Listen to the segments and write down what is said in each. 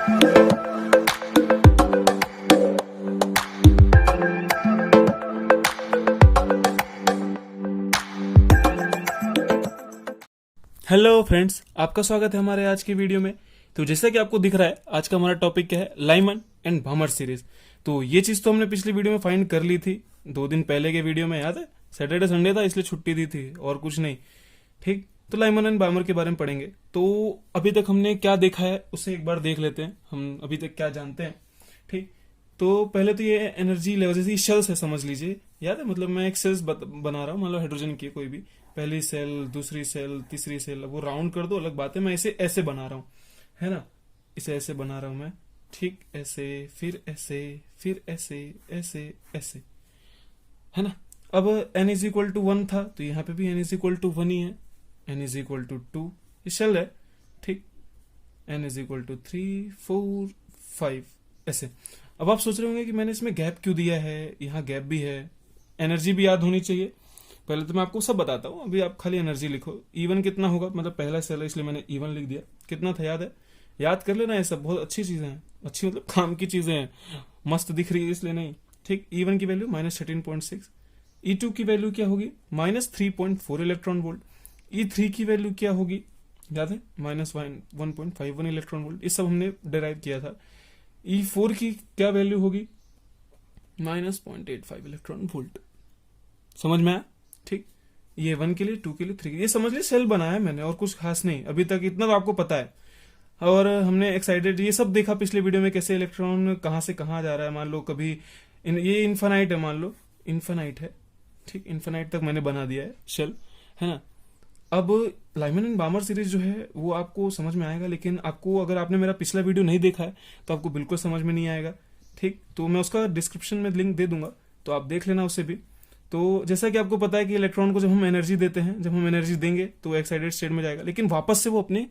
Hello friends, आपका स्वागत है हमारे आज की वीडियो में। तो जैसा कि आपको दिख रहा है, आज का हमारा टॉपिक क्या है, लाइमन एंड बामर सीरीज। तो ये चीज तो हमने पिछली वीडियो में फाइंड कर ली थी, 2 दिन पहले के वीडियो में, याद है? सैटरडे संडे था इसलिए छुट्टी दी थी और कुछ नहीं। ठीक, तो लाइमन एंड बामर के बारे में पढ़ेंगे। तो अभी तक हमने क्या देखा है उसे एक बार देख लेते हैं, हम अभी तक क्या जानते हैं। ठीक, तो पहले तो ये एनर्जी लेवल, जैसे शेल्स है समझ लीजिए, याद है? मतलब मैं एक सेल्स बना रहा हूँ, मान लो हाइड्रोजन की कोई भी पहली सेल, दूसरी सेल, तीसरी सेल, वो राउंड कर दो अलग बात है, मैं इसे ऐसे बना रहा हूँ, है ना? इसे ऐसे बना रहा हूं मैं, ठीक, ऐसे, फिर ऐसे, फिर ऐसे, ऐसे, ऐसे, है ना? अब n इज इक्वल टू 1 था, तो यहाँ पे भी n इज इक्वल टू 1 ही है। n इज इक्वल टू 2 ये शेल है, ठीक। n इज इक्वल टू 3, 4, 5 ऐसे। अब आप सोच रहे होंगे कि मैंने इसमें गैप क्यों दिया है, यहाँ गैप भी है, एनर्जी भी याद होनी चाहिए। पहले तो मैं आपको सब बताता हूँ, अभी आप खाली एनर्जी लिखो। E1 कितना होगा, मतलब पहला सेल है इसलिए मैंने E1 लिख दिया। कितना था याद है? याद कर लेना, ये सब बहुत अच्छी चीजें हैं, अच्छी मतलब काम की चीजें हैं, मस्त दिख रही है इसलिए नहीं। ठीक, E1 की वैल्यू -13.6, E2 की वैल्यू क्या होगी, -3.4 इलेक्ट्रॉन वोल्ट, E3 की वैल्यू क्या होगी, याद है? -1.51 इलेक्ट्रॉन वोल्ट। ये सब हमने डिराइव किया था। E4 की क्या वैल्यू होगी, -0.85 इलेक्ट्रॉन वोल्ट। समझ में आया? ठीक, ये 1 के लिए, 2 के लिए, 3 के लिए, ये समझ लिए सेल बनाया मैंने और कुछ खास नहीं। अभी तक इतना तो आपको पता है। और हमने एक्साइटेड ये सब देखा पिछले वीडियो में, कैसे इलेक्ट्रॉन कहाँ से कहाँ जा रहा है। मान लो कभी ये इन्फानाइट है, मान लो इन्फानाइट है, ठीक, इन्फानाइट तक मैंने बना दिया है शेल, है ना? अब लाइमन एंड बामर सीरीज जो है वो आपको समझ में आएगा, लेकिन आपको, अगर आपने मेरा पिछला वीडियो नहीं देखा है तो आपको बिल्कुल समझ में नहीं आएगा। ठीक, तो मैं उसका डिस्क्रिप्शन में लिंक दे दूंगा, तो आप देख लेना उसे भी। तो जैसा कि आपको पता है कि इलेक्ट्रॉन को जब हम एनर्जी देते हैं, जब हम एनर्जी देंगे तो एक्साइटेड स्टेट में जाएगा, लेकिन वापस से वो अपने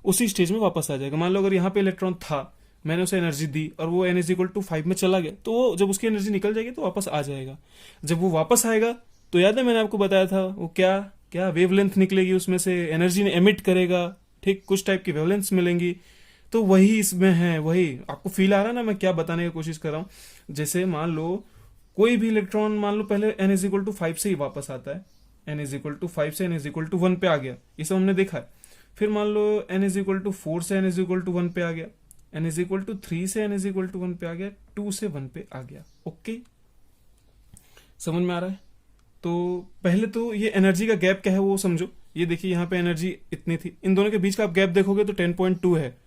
उसी स्टेज में वापस आ जाएगा। मान लो अगर यहाँ पे इलेक्ट्रॉन था, मैंने उसे एनर्जी दी और वो n इज इक्वल टू 5 में चला गया, तो जब उसकी एनर्जी निकल जाएगी तो वापस आ जाएगा। जब वो वापस आएगा तो याद है मैंने आपको बताया था वो क्या क्या वेवलेंथ निकलेगी उसमें से, एनर्जी ने एमिट करेगा। ठीक, कुछ टाइप की वेवलेंथ मिलेंगी, तो वही इसमें है। वही आपको फील आ रहा है ना मैं क्या बताने की कोशिश कर रहा हूँ? जैसे मान लो कोई भी इलेक्ट्रॉन, मान लो पहले n इज इक्वल टू 5 से ही वापस आता है, n इज इक्वल टू 5 से n इज इक्वल टू 1 पे आ गया, ये सब हमने देखा है। फिर मान लो n इज इक्वल टू 4 से n इज इक्वल टू 1 पे आ गया, n इज इक्वल टू 3 से n इज इक्वल टू 1 पे आ गया, 2 से 1 पे आ गया। ओके, समझ में आ रहा है? तो पहले तो ये एनर्जी का गैप क्या है वो समझो। ये देखिए यहाँ पे एनर्जी इतनी थी, इन दोनों के बीच का आप गैप देखोगे तो 10.2 है,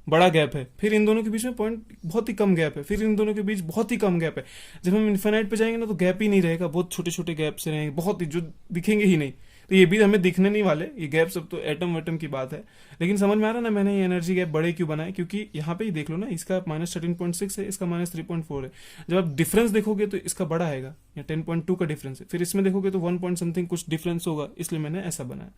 बड़ा गैप है। फिर इन दोनों के बीच में पॉइंट बहुत ही कम गैप है, फिर इन दोनों के बीच बहुत ही कम गैप है। जब हम इन्फिनाइट पे जाएंगे ना तो गैप ही नहीं रहेगा, बहुत छोटे छोटे गैप से रहेंगे, बहुत ही, जो दिखेंगे ही नहीं। तो ये भी हमें दिखने नहीं वाले ये गैप, सब तो एटम वेटम की बात है। लेकिन समझ में आ रहा ना मैंने ये एनर्जी गैप बड़े क्यों बनाए? क्योंकि यहाँ पे ही देख लो ना, इसका -13.6 है, इसका -3.4 है। जब आप डिफरेंस देखोगे तो इसका बड़ा आएगा, या 10.2 का डिफरेंस है। फिर इसमें देखोगे तो 1 पॉइंट समथिंग कुछ डिफरेंस होगा, इसलिए मैंने ऐसा बनाया।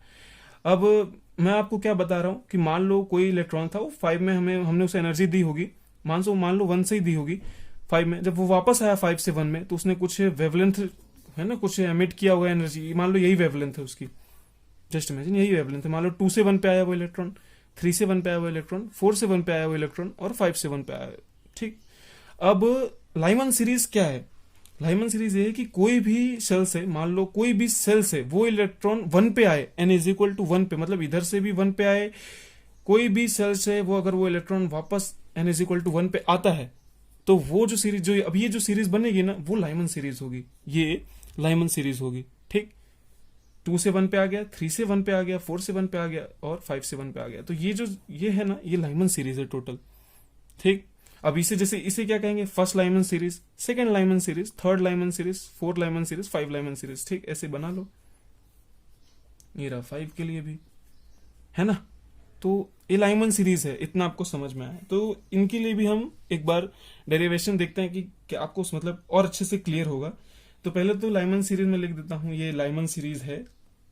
अब मैं आपको क्या बता रहा हूँ कि मान लो कोई इलेक्ट्रॉन था, वो 5 में हमने उसे एनर्जी दी होगी, मान लो 1 से ही दी होगी 5 में। जब वो वापस आया 5 से 1 में, तो उसने कुछ वेवलेंथ, है ना, कुछ एमिट किया हुआ एनर्जी, मान लो यही वेवलेंथ है उसकी, जस्ट इमेजिन यही वेवलेंथ है। मान लो 2 से 1 पे आया वो इलेक्ट्रॉन, 3 से 1 पे आया वो इलेक्ट्रॉन, 4 से 1 पे आया वो इलेक्ट्रॉन, और 5 से 1 पे आया। ठीक, अब लाइमन सीरीज क्या है? लाइमन सीरीज ये है कि कोई भी सेल से, मान लो कोई भी सेल से वो इलेक्ट्रॉन 1 पे आए, n इज इक्वल टू 1 पे, मतलब इधर से भी 1 पे आए, कोई भी सेल से वो अगर वो इलेक्ट्रॉन वापस n इज इक्वल टू 1 पे आता है, तो वो जो सीरीज, जो अब ये जो सीरीज बनेगी ना, वो लाइमन सीरीज होगी। ये लाइमन सीरीज होगी। ठीक, 2 से 1 पे आ गया, 3 से 1 पे आ गया, 4 से 1 पे आ गया, और 5 से 1 पे आ गया। तो ये जो ये है ना, ये लाइमन सीरीज है टोटल। ठीक, अब इसे, जैसे इसे क्या कहेंगे, first Lyman series, second Lyman series, third Lyman series, fourth Lyman series, 5 Lyman series. ठीक, ऐसे बना लो। ये रहा 5 के लिए भी, है ना? तो ये लाइमन सीरीज है, इतना आपको समझ में आया। तो इनके लिए भी हम एक बार डेरिवेशन देखते हैं कि क्या आपको मतलब और अच्छे से क्लियर होगा। तो पहले तो लाइमन सीरीज में लिख देता हूं, ये लाइमन सीरीज है।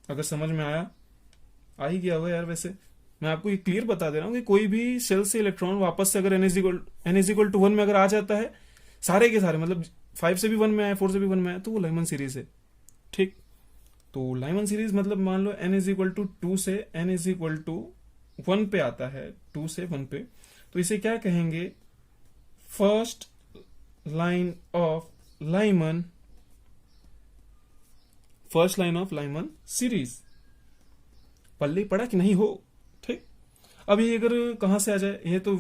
अगर समझ में आया, आ ही गया होगा यार। वैसे मैं आपको ये क्लियर बता दे रहा हूँ कि कोई भी सेल से इलेक्ट्रॉन वापस से अगर n इज इक्वल टू 1 में अगर आ जाता है, सारे के सारे, मतलब 5 से भी 1 में आए, 4 से भी 1 में आए, तो वो लाइमन सीरीज है। ठीक, तो लाइमन सीरीज मतलब मान लो n इज इक्वल टू 2 से n इज इक्वल टू 1 पे आता है, 2 से 1 पे, तो इसे क्या कहेंगे, first line of Lyman, first line of Lyman series. पल्ले पड़ा कि नहीं हो, ठीक। अब ये अगर कहां से आ जाए, ये तो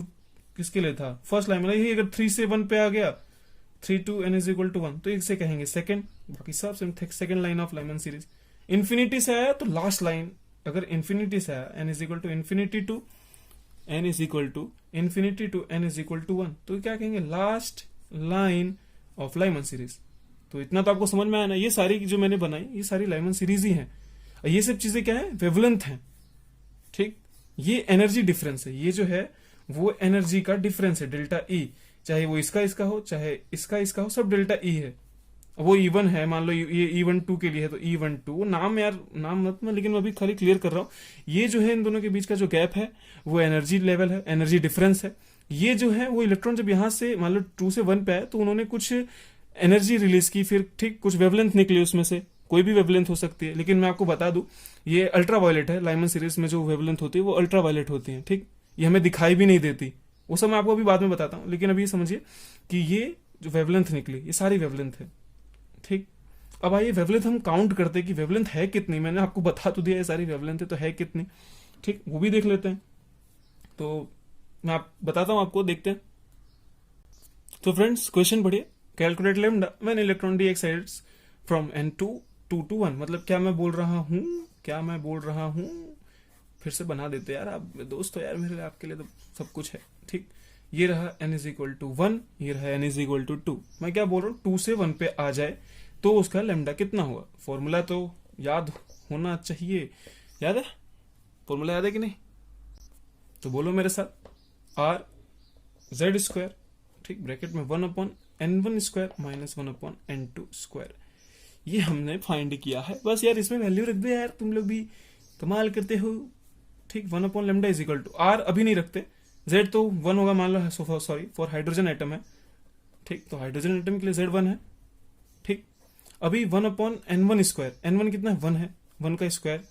किसके लिए था, फर्स्ट लाइन, मतलब ये अगर 3 से 1 पे आ गया, 3 to n is equal to 1, तो इसे कहेंगे सेकंड, बाकी सब second line of Lyman series. Infinity से आया तो लास्ट लाइन, अगर इन्फिनिटी से आया n is equal to infinity to n is equal to infinity to n is equal to 1, तो क्या कहेंगे, last line of Lyman series. तो इतना तो आपको समझ में आया ना, ये सारी जो मैंने बनाई ये सारी लाइमन सीरीज ही हैं। ये सब चीजें क्या है, वेवलेंथ है, ठीक। ये एनर्जी डिफरेंस है, ये जो है वो एनर्जी का डिफरेंस है, डेल्टा ई, चाहे वो इसका हो चाहे इसका हो, सब डेल्टा ई है। वो E1 है, मान लो ये E12 के लिए है तो E12, वो नाम यार नाम मत में, लेकिन मैं अभी खाली क्लियर कर रहा हूँ। ये जो है इन दोनों के बीच का जो गैप है वो एनर्जी लेवल है, एनर्जी डिफरेंस है। ये जो है वो इलेक्ट्रॉन जब यहाँ से मान लो 2 से 1 पे आए तो उन्होंने कुछ एनर्जी रिलीज की, फिर ठीक कुछ वेवलेंथ निकली, उसमें से कोई भी वेवलेंथ हो सकती है। लेकिन मैं आपको बता दूं ये अल्ट्रा वायलेट है, लाइमन सीरीज में जो वेवलेंथ होती है वो अल्ट्रा वायलेट होती है, ठीक। ये हमें दिखाई भी नहीं देती, वो सब मैं आपको अभी बाद में बताता हूँ। लेकिन अभी समझिए कि ये जो वेवलेंथ निकली ये सारी वेवलेंथ है, ठीक। अब आइए वेवलेंथ हम काउंट करते हैं कि वेवलेंथ है कितनी, मैंने आपको बता तो दिया ये सारी वेवलेंथ है, तो है कितनी, ठीक, वो भी देख लेते हैं। तो मैं बताता हूं आपको, देखते हैं। तो फ्रेंड्स क्वेश्चन पढ़िए, calculate lambda when electron D excites from n2 to 1। मतलब क्या मैं बोल रहा हूं, फिर से बना देते यार, आप दोस्त हो यार मेरे लिए, आपके लिए तो सब कुछ है, ठीक। ये रहा n इज इक्वल टू 1, ये रहा n इज इक्वल टू 2। मैं क्या बोल रहा हूँ, 2 से 1 पे आ जाए तो उसका लैम्डा कितना होगा। फॉर्मूला तो याद होना चाहिए, याद है फॉर्मूला, याद है कि नहीं, तो बोलो मेरे साथ, आर जेड स्क्वायर, ठीक, ब्रैकेट में 1/n1 square minus 1/n2 square. ये हमने फाइंड किया है, बस यार इसमें वैल्यू रख दे यार, तुम लोग भी कमाल करते हो, ठीक। 1/λ इज इक्वल टू आर अभी नहीं रखते, जेड तो 1 होगा मान लो, सॉरी फॉर हाइड्रोजन एटम है, ठीक, तो हाइड्रोजन एटम के लिए जेड 1 है, ठीक। अभी 1/n1 स्क्वायर, n1 कितना है, 1 है, 1 का स्क्वायर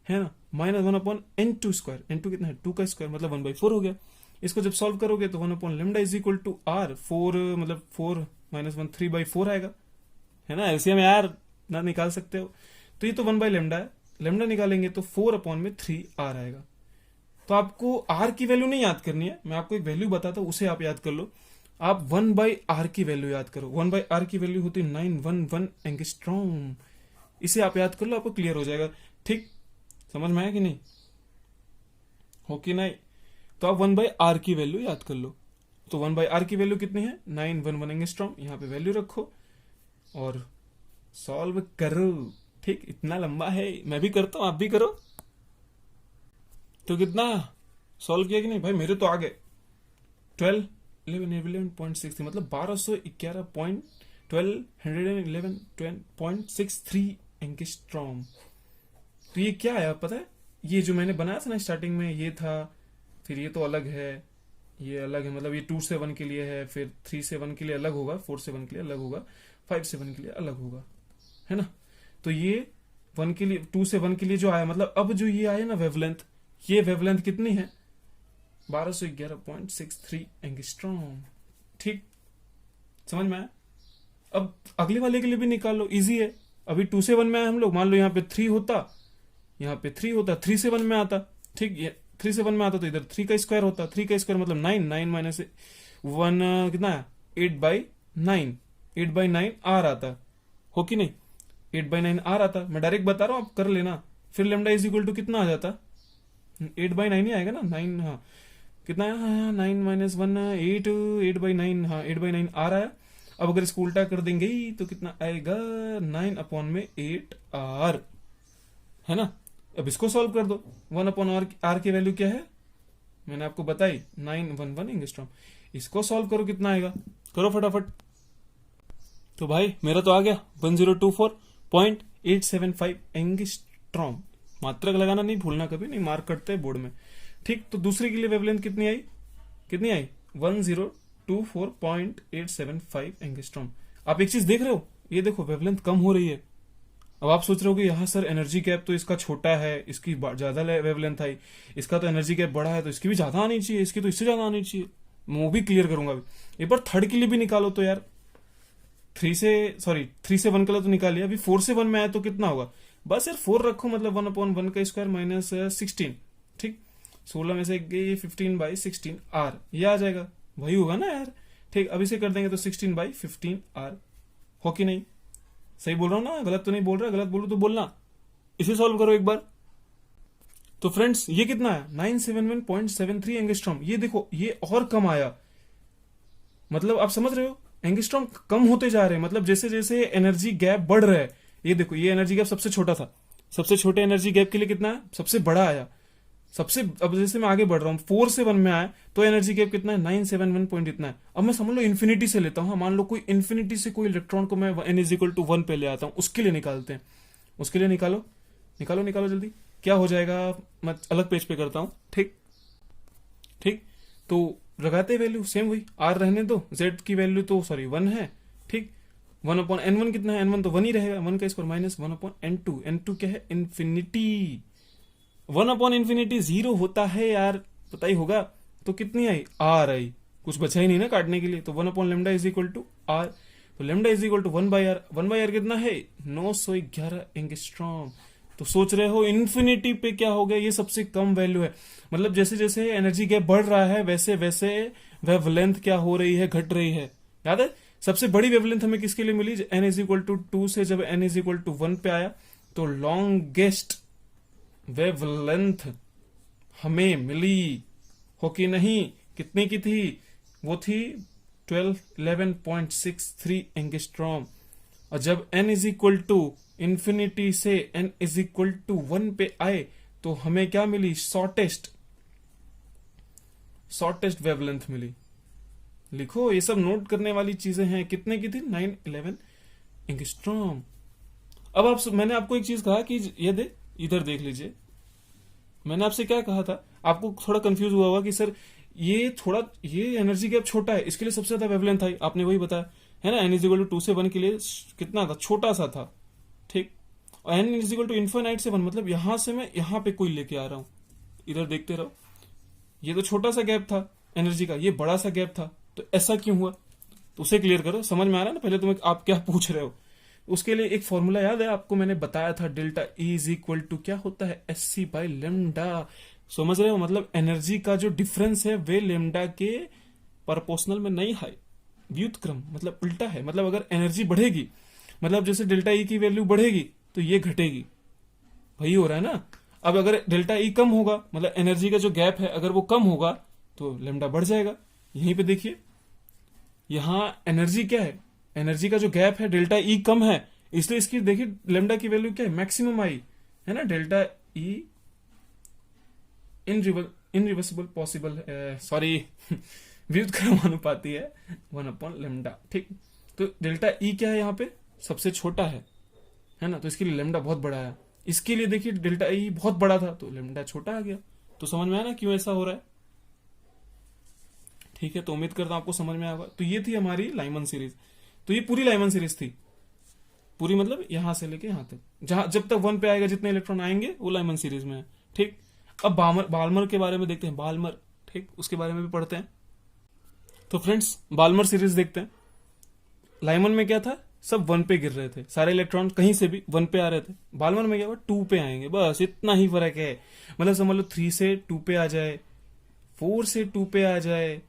है ना, माइनस 1/n2 स्क्वायर, n2 कितना है, 2 का स्क्वायर, मतलब 1/4 हो गया। इसको जब सॉल्व करोगे तो 1/λ इज इक्वल टू आर, 4 मतलब 4 माइनस 1 3/4 आएगा, है ना, एलसीएम यार ना निकाल सकते हो। तो ये तो 1/λ है, लैम्डा निकालेंगे तो 4/3r आएगा। तो आपको आर की वैल्यू नहीं याद करनी है, मैं आपको एक वैल्यू बताता हूं, उसे आप याद कर लो। आप 1/r की वैल्यू याद करो, 1/r की वैल्यू होती है 911 एंगस्ट्रॉम। इसे आप याद कर लो, आपको क्लियर हो जाएगा, ठीक। समझ में आया कि नहीं, हो कि नहीं, तो आप 1/r की वैल्यू याद कर लो। तो 1/r की वैल्यू कितनी है, 911 एंगस्ट्रॉम। यहाँ पे वैल्यू रखो और सॉल्व करो, ठीक। इतना लंबा है, मैं भी करता हूं, आप भी करो। तो कितना सॉल्व किया कि नहीं भाई, मेरे तो आ गए 1211.63, मतलब 1211.63 एंगस्ट्रॉम। तो ये क्या है पता है, ये जो मैंने बनाया था ना स्टार्टिंग में, ये था, फिर ये तो अलग है, ये अलग है, मतलब ये 2 से 1 के लिए है, फिर 3 से 1 के लिए अलग होगा, 4 से 1 के लिए अलग होगा, 5 से 1 के लिए अलग होगा, है ना। तो ये 1 के लिए, 2 से 1 के लिए जो आया, मतलब अब जो ये आया ना वेवलेंथ, ये वेवलेंथ कितनी है, 1211.63 एंगस्ट्रॉम, ठीक। समझ में आया। अब अगले वाले के लिए भी निकाल लो, इजी है। अभी 2 से 1 में आए हम लोग, मान लो यहाँ पे 3 होता, यहाँ पे 3 होता, 3 से 1 में आता, ठीक। ये 3 से 1 में आता तो इधर 3 का स्क्वायर होता, 3 का स्क्वायर मतलब 9, 9 माइनस 1 कितना है, 8/9, 8/9 आर आता, हो कि नहीं, 8/9 आर आता। मैं डायरेक्ट बता रहा हूँ, आप कर लेना। फिर लैम्डा इज इक्वल टू कितना आ जाता, 8/9 ही आएगा ना, 9, हाँ कितना है, 9 माइनस 1 8, 8/9, हाँ 8/9 आर आया। अब अगर इसको उल्टा कर देंगे तो कितना आएगा, 9/8 आर, है ना। अब इसको सॉल्व कर दो, 1/r की वैल्यू क्या है मैंने आपको बताई, 911 एंगस्ट्रॉम। इसको सॉल्व करो, कितना आएगा, करो फटाफट। तो भाई मेरा तो आ गया 1024.875 एंगस्ट्रॉम। मात्रक लगाना नहीं भूलना कभी, नहीं मार्क करते हैं बोर्ड में, ठीक। तो दूसरे के लिए वेवलेंथ कितनी आई, 1024.875 एंगस्ट्रॉम। आप एक चीज देख रहे हो, ये देखो वेवलेंथ कम हो रही है, अब आप सोच रहे हो कि यहाँ सर एनर्जी गैप तो इसका छोटा है, इसकी ज्यादा वेवलेंथ आई, इसका तो एनर्जी गैप बड़ा है तो इसकी भी ज्यादा आनी चाहिए, इसकी तो इससे ज्यादा आनी चाहिए। मैं वो भी क्लियर करूंगा अभी। एक बार थर्ड के लिए भी निकालो तो यार, 3 से 1 का तो निकाल लिया, अभी 4 से 1 में आया तो कितना होगा? बस यार 4 रखो, मतलब 1/1 का स्क्वायर माइनस 16, ठीक। 16 में से गई 15/16 आर, ये आ जाएगा, वही होगा ना यार, ठीक। अब इसे कर देंगे तो 16/15 आर, हो कि नहीं? सही बोल रहा हूं ना, गलत तो नहीं बोल रहा? गलत बोलो तो बोलना। इसे सॉल्व करो एक बार। तो फ्रेंड्स ये कितना है? 971.73 एंगस्ट्रॉम। ये देखो ये और कम आया, मतलब आप समझ रहे हो, एंगस्ट्रॉम कम होते जा रहे हैं, मतलब जैसे जैसे एनर्जी गैप बढ़ रहा है। ये देखो ये एनर्जी गैप सबसे छोटा था, सबसे छोटे एनर्जी गैप के लिए कितना है? सबसे बड़ा आया, सबसे। अब जैसे मैं आगे बढ़ रहा हूँ 4 से 1 में आया तो एनर्जी गैप कितना है? 971 पॉइंट इतना है। अब मैं समझ लो इन्फिनिटी से लेता हूँ, मान लो कोई इन्फिनिटी से कोई इलेक्ट्रॉन को मैं n=1 पे ले आता हूँ, उसके लिए निकालते हैं। उसके लिए निकालो निकालो निकालो जल्दी, क्या हो जाएगा? मैं अलग पेज पे करता हूँ, ठीक ठीक। तो लगाते वैल्यू सेम वही, आर रहने दो, जेड की वैल्यू तो 1 है, ठीक। 1/n1 कितना है? n1 तो 1 ही रहेगा, 1 का स्क्वायर माइनस 1/n2। n2 क्या है? इन्फिनिटी। 1/∞ 0 होता है यार, पता ही होगा। तो कितनी आई? आर आई, कुछ बचा ही नहीं ना काटने के लिए। तो 1/λ=r, तो λ=1/r। 1/r कितना है? 911 एंगस्ट्रॉम। तो सोच रहे हो इन्फिनिटी पे क्या हो गया? ये सबसे कम वैल्यू है, मतलब जैसे जैसे एनर्जी गैप बढ़ रहा है वैसे वैसे वेवलेंथ क्या हो रही है? घट रही है। याद है सबसे बड़ी वेवलेंथ हमें किसके लिए मिली? n=2 से जब n=1 पे आया तो लॉन्गेस्ट वेवलेंथ हमें मिली, हो कि नहीं? कितने की थी? वो थी 11.63 एंगस्ट्रॉम। और जब n=इंफिनिटी से n=1 पे आए तो हमें क्या मिली? शॉर्टेस्ट वेवलेंथ मिली। लिखो, ये सब नोट करने वाली चीजें हैं। कितने की थी? 911 एंगस्ट्रॉम। अब मैंने आपको एक चीज कहा कि ये इधर देख लीजिए, मैंने आपसे क्या कहा था? आपको थोड़ा कंफ्यूज हुआ होगा कि सर ये एनर्जी गैप छोटा है, इसके लिए सबसे ज्यादा वेवलेंथ आई, आपने वही बताया है ना। n=2 से 1 के लिए कितना था? छोटा सा था, ठीक। और n=∞ से 1, मतलब यहां से मैं यहां पे कोई लेके आ रहा हूं, इधर देखते रहो। ये तो छोटा सा गैप था एनर्जी का, ये बड़ा सा गैप था, तो ऐसा क्यों हुआ? तो उसे क्लियर करो, समझ में आ रहा है ना? पहले तुम आप क्या पूछ रहे हो उसके लिए एक फॉर्मूला याद है आपको? मैंने बताया था, डेल्टा E क्या होता है? SC/λ। समझ रहे हो? मतलब एनर्जी का जो डिफरेंस है वे लेमडा के प्रोपोर्शनल में नहीं है, व्युत्क्रम, मतलब उल्टा है। मतलब अगर एनर्जी बढ़ेगी, मतलब जैसे डेल्टा E की वैल्यू बढ़ेगी तो ये घटेगी, वही हो रहा है ना। अब अगर डेल्टा E कम होगा, मतलब एनर्जी का जो गैप है अगर वो कम होगा तो लेमडा बढ़ जाएगा। यहीं पे देखिए, यहां एनर्जी क्या है? एनर्जी का जो गैप है डेल्टा E कम है, इसलिए इसकी देखिए लेमडा की वैल्यू क्या है? मैक्सिमम आई है ना। डेल्टा E इनरिवर्सिबल पॉसिबल, सॉरी व्युत्क्रम अनुपाती है 1/λ, ठीक। तो डेल्टा E क्या है यहाँ पे? सबसे छोटा है ना, तो इसके लिए लेमडा बहुत बड़ा है। इसके लिए देखिए डेल्टा E बहुत बड़ा था तो लेमडा छोटा आ गया। तो समझ में आया ना क्यों ऐसा हो रहा है? ठीक है, तो उम्मीद करता हूं आपको समझ में आएगा। तो ये थी हमारी लाइमन सीरीज। तो ये पूरी लाइमन सीरीज थी, पूरी मतलब यहां से लेके यहां तक, जहां जब तक 1 पे आएगा जितने इलेक्ट्रॉन आएंगे वो लाइमन सीरीज में है, ठीक। अब बाल्मर के बारे में देखते हैं, बाल्मर, ठीक, उसके बारे में भी पढ़ते हैं। तो फ्रेंड्स बाल्मर सीरीज देखते हैं। लाइमन में क्या था? सब 1 पे गिर रहे थे, सारे इलेक्ट्रॉन कहीं से भी 1 पे आ रहे थे। बाल्मर में क्या हुआ? 2 पे आएंगे, बस इतना ही फर्क है। मतलब समझ लो 3 से 2 पे आ जाए, 4 से 2 पे आ जाए,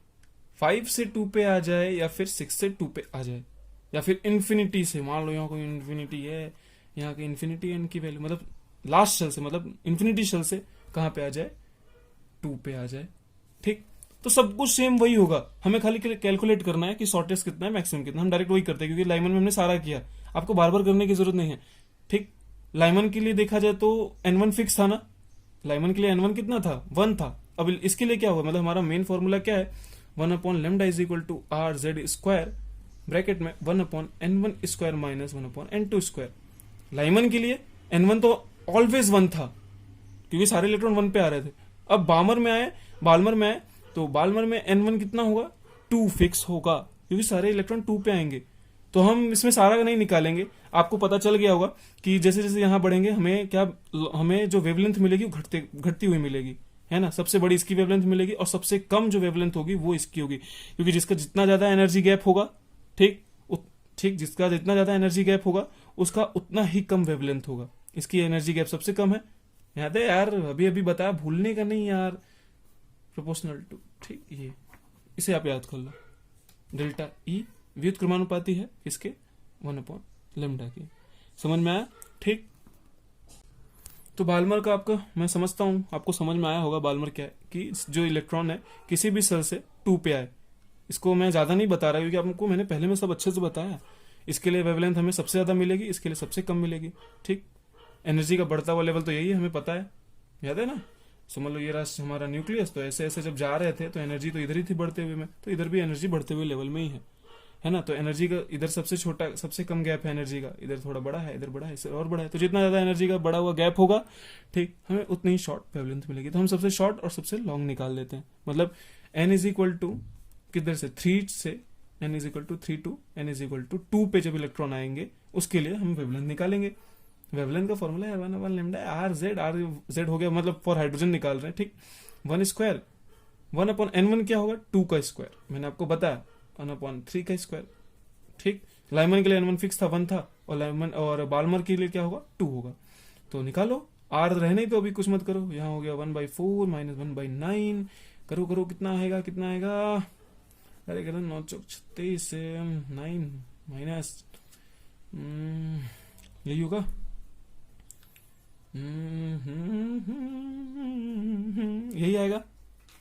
5 से 2 पे आ जाए, या फिर 6 से 2 पे आ जाए, या फिर इन्फिनिटी से, मान लो यहाँ कोई इन्फिनिटी है, यहाँ की इन्फिनिटी एन की वैल्यू, मतलब लास्ट शेल से, मतलब इन्फिनिटी शेल से कहां पे आ जाए? 2 पे आ जाए, ठीक। तो सब कुछ सेम वही होगा, हमें खाली कैलकुलेट करना है कि शॉर्टेस्ट कितना है, मैक्सिमम कितना। हम डायरेक्ट वही करते हैं क्योंकि लाइमन में हमने सारा किया, आपको बार बार करने की जरूरत नहीं है, ठीक। लाइमन के लिए देखा जाए तो n1 फिक्स था ना, लाइमन के लिए n1 कितना था? 1 था। अब इसके लिए क्या हुआ? मतलब हमारा मेन फॉर्मूला क्या है? 1/λ=rz², ब्रैकेट में 1/n1² माइनस 1/n2²। लाइमन के लिए n1 तो ऑलवेज 1 था क्योंकि सारे इलेक्ट्रॉन 1 पे आ रहे थे। अब बाल्मर में आए तो बाल्मर में n1 कितना होगा? 2 फिक्स होगा क्योंकि सारे इलेक्ट्रॉन 2 पे आएंगे। तो हम इसमें सारा नहीं निकालेंगे, आपको पता चल गया होगा कि जैसे जैसे यहाँ बढ़ेंगे हमें जो वेवलेंथ मिलेगी वो घटती हुई मिलेगी, है ना। सबसे बड़ी इसकी वेवलेंथ मिलेगी और सबसे कम जो वेवलेंथ होगी वो इसकी होगी, क्योंकि जिसका जितना ज्यादा एनर्जी गैप होगा, ठीक जिसका जितना ज्यादा एनर्जी गैप होगा उसका उतना ही कम वेवलेंथ होगा। इसकी एनर्जी गैप सबसे कम है, याद है यार, अभी अभी बताया, भूलने का नहीं यार, प्रोपोर्शनल टू, ठीक, ये इसे आप याद कर लो। डेल्टा ई व्युत्क्रमानुपाती है इसके 1/λ की, समझ में आया, ठीक। तो बाल्मर का आपका मैं समझता हूं आपको समझ में आया होगा बाल्मर क्या है, कि जो इलेक्ट्रॉन है किसी भी सेल से 2 पे आए। इसको मैं ज्यादा नहीं बता रहा क्योंकि आपको मैंने पहले में सब अच्छे से बताया। इसके लिए वेवलेंथ हमें सबसे ज्यादा मिलेगी, इसके लिए सबसे कम मिलेगी, ठीक। एनर्जी का बढ़ता हुआ लेवल तो यही है, हमें पता है, याद है ना। समझ लो ये रहा हमारा न्यूक्लियस, तो ऐसे ऐसे जब जा रहे थे तो एनर्जी तो इधर ही थी बढ़ते हुए में, तो इधर भी एनर्जी बढ़ते हुए लेवल में ही है ना। तो एनर्जी का इधर सबसे छोटा सबसे कम गैप है एनर्जी का, इधर थोड़ा बड़ा है, इधर बड़ा है, इससे और बड़ा है। तो जितना ज्यादा एनर्जी का बड़ा हुआ गैप होगा, ठीक, हमें उतनी ही शॉर्ट वेवलेंथ मिलेगी। तो हम सबसे शॉर्ट और सबसे लॉन्ग निकाल लेते हैं। मतलब n इज इक्वल टू किधर से 3 से n is equal to 3 to n is equal to 2 पे जब इलेक्ट्रॉन आएंगे उसके लिए हम वेवलेंथ निकालेंगे। वेवलेंथ का फॉर्मूला है 1/λ आर जेड हो गया, मतलब फॉर हाइड्रोजन निकाल रहे हैं, ठीक। 1 स्क्वायर 1/n1 क्या होगा 2 का स्क्वायर, मैंने आपको बताया 1/3 का स्क्वायर, ठीक। लाइमन के लिए n1 फिक्स था 1 था, और बाल्मर के लिए क्या होगा 2 होगा। तो निकालो, आर रहने ही तो अभी कुछ मत करो। यहाँ हो गया 1/4 माइनस 1/9, करो कितना आएगा, अरे करो 9 चौक 36 से 9 माइनस यही होगा, यही आएगा,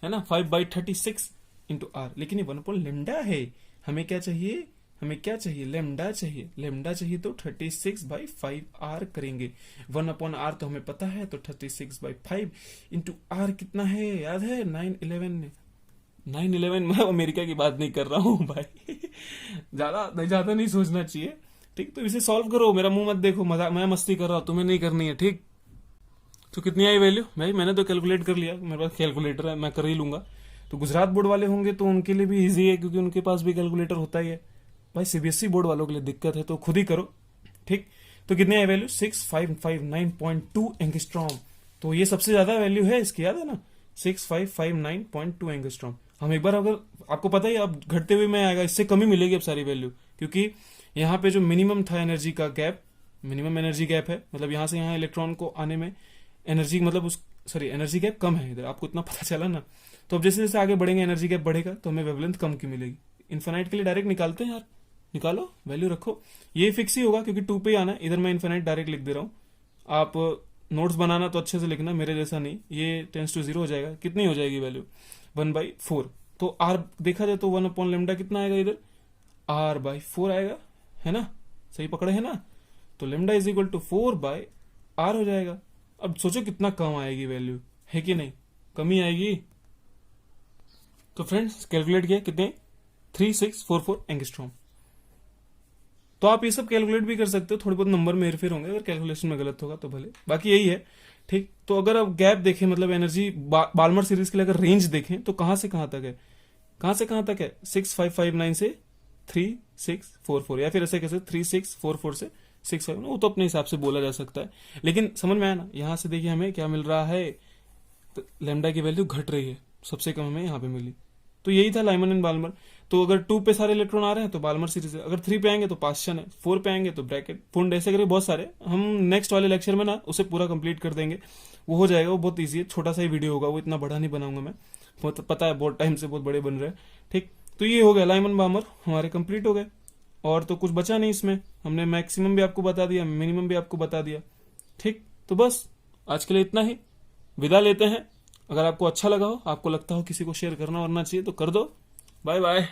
है ना। 5/36 इंटू आर। लेकिन ये 1/λ है, हमें क्या चाहिए लैम्डा चाहिए तो 36/5 आर करेंगे। 1/r तो हमें पता है, तो 36/5 इंटू आर कितना है याद है 911 मैं अमेरिका की बात नहीं कर रहा हूँ भाई ज्यादा नहीं सोचना चाहिए, ठीक। तो इसे सॉल्व करो, मेरा मुंह मत देखो, मैं मस्ती कर रहा हूँ, तुम्हें नहीं करनी है, ठीक। तो कितनी आई वैल्यू भाई, मैंने तो कैलकुलेट कर लिया, मेरे पास कैलकुलेटर है, मैं कर ही लूंगा। तो गुजरात बोर्ड वाले होंगे तो उनके लिए भी इजी है, क्योंकि उनके पास भी कैलकुलेटर होता ही है। भाई सीबीएसई बोर्ड वालों के लिए दिक्कत है, तो खुद ही करो, ठीक। तो कितनी आई वैल्यू 6559.2 एंगस्ट्रॉम। तो ये सबसे ज्यादा वैल्यू है इसकी, याद है ना, 6559.2 एंगस्ट्रॉम। हम एक बार, अगर आपको पता ही अब घटते हुए में आएगा, इससे कमी मिलेगी अब सारी वैल्यू, क्योंकि यहाँ पे जो मिनिमम था एनर्जी का गैप, मिनिमम एनर्जी गैप है, मतलब यहाँ से यहाँ इलेक्ट्रॉन को आने में एनर्जी, मतलब एनर्जी गैप कम है इधर, आपको इतना पता चला ना। तो अब जैसे जैसे आगे बढ़ेंगे एनर्जी गैप बढ़ेगा तो हमें वेवलेंथ कम की मिलेगी। इन्फिनाइट के लिए डायरेक्ट निकालते हैं यार, निकालो, वैल्यू रखो, ये फिक्स ही होगा क्योंकि 2 पे ही आना है। इधर मैं इन्फिनाइट डायरेक्ट लिख दे रहा हूँ, आप नोट्स बनाना तो अच्छे से लिखना, मेरे जैसा नहीं। ये टेंस टू 0 हो जाएगा, कितनी हो जाएगी वैल्यू 1/4। तो आर देखा जाए तो 1/λ कितना आएगा इधर, r/4 आएगा, है ना, सही पकड़े है ना। तो λ इज इक्वल टू 4/r हो जाएगा। अब सोचो कितना कम आएगी वैल्यू, है कि नहीं, कमी आएगी। तो फ्रेंड्स कैलकुलेट किया कितने 3644 एंगस्ट्रॉम। तो आप ये सब कैलकुलेट भी कर सकते हो, थोड़े बहुत नंबर में हेरफेर होंगे, अगर कैलकुलेशन में गलत होगा तो भले, बाकी यही है, ठीक। तो अगर आप गैप देखें, मतलब एनर्जी बाल्मर सीरीज के लिए अगर रेंज देखें तो कहां से कहां तक है, 6559 से 3644, या फिर ऐसे कैसे 3644 से 65, वो तो अपने हिसाब से बोला जा सकता है। लेकिन समझ में आया ना, यहां से देखिए हमें क्या मिल रहा है, तो लैम्डा की वैल्यू घट रही है, सबसे कम हमें यहाँ पे मिली। तो यही था लाइमन एंड बाल्मर। तो अगर 2 पे सारे इलेक्ट्रॉन आ रहे हैं तो बाल्मर सीरीज है, अगर 3 पे आएंगे तो पास्चन है, 4 पे आएंगे तो ब्रैकेट फुंड, ऐसे करके बहुत सारे हम नेक्स्ट वाले लेक्चर में ना उसे पूरा कंप्लीट कर देंगे, वो हो जाएगा, वो बहुत ईजी है, छोटा सा ही वीडियो होगा, वो इतना बड़ा नहीं बनाऊंगा मैं, बहुत पता है बहुत टाइम से बहुत बड़े बन रहे हैं, ठीक। तो ये हो गया लाइमन बाल्मर हमारे कंप्लीट हो गए, और तो कुछ बचा नहीं इसमें, हमने मैक्सिमम भी आपको बता दिया, मिनिमम भी आपको बता दिया, ठीक। तो बस आज के लिए इतना ही, विदा लेते हैं। अगर आपको अच्छा लगा हो, आपको लगता हो किसी को शेयर करना वरना चाहिए तो कर दो। Bye bye.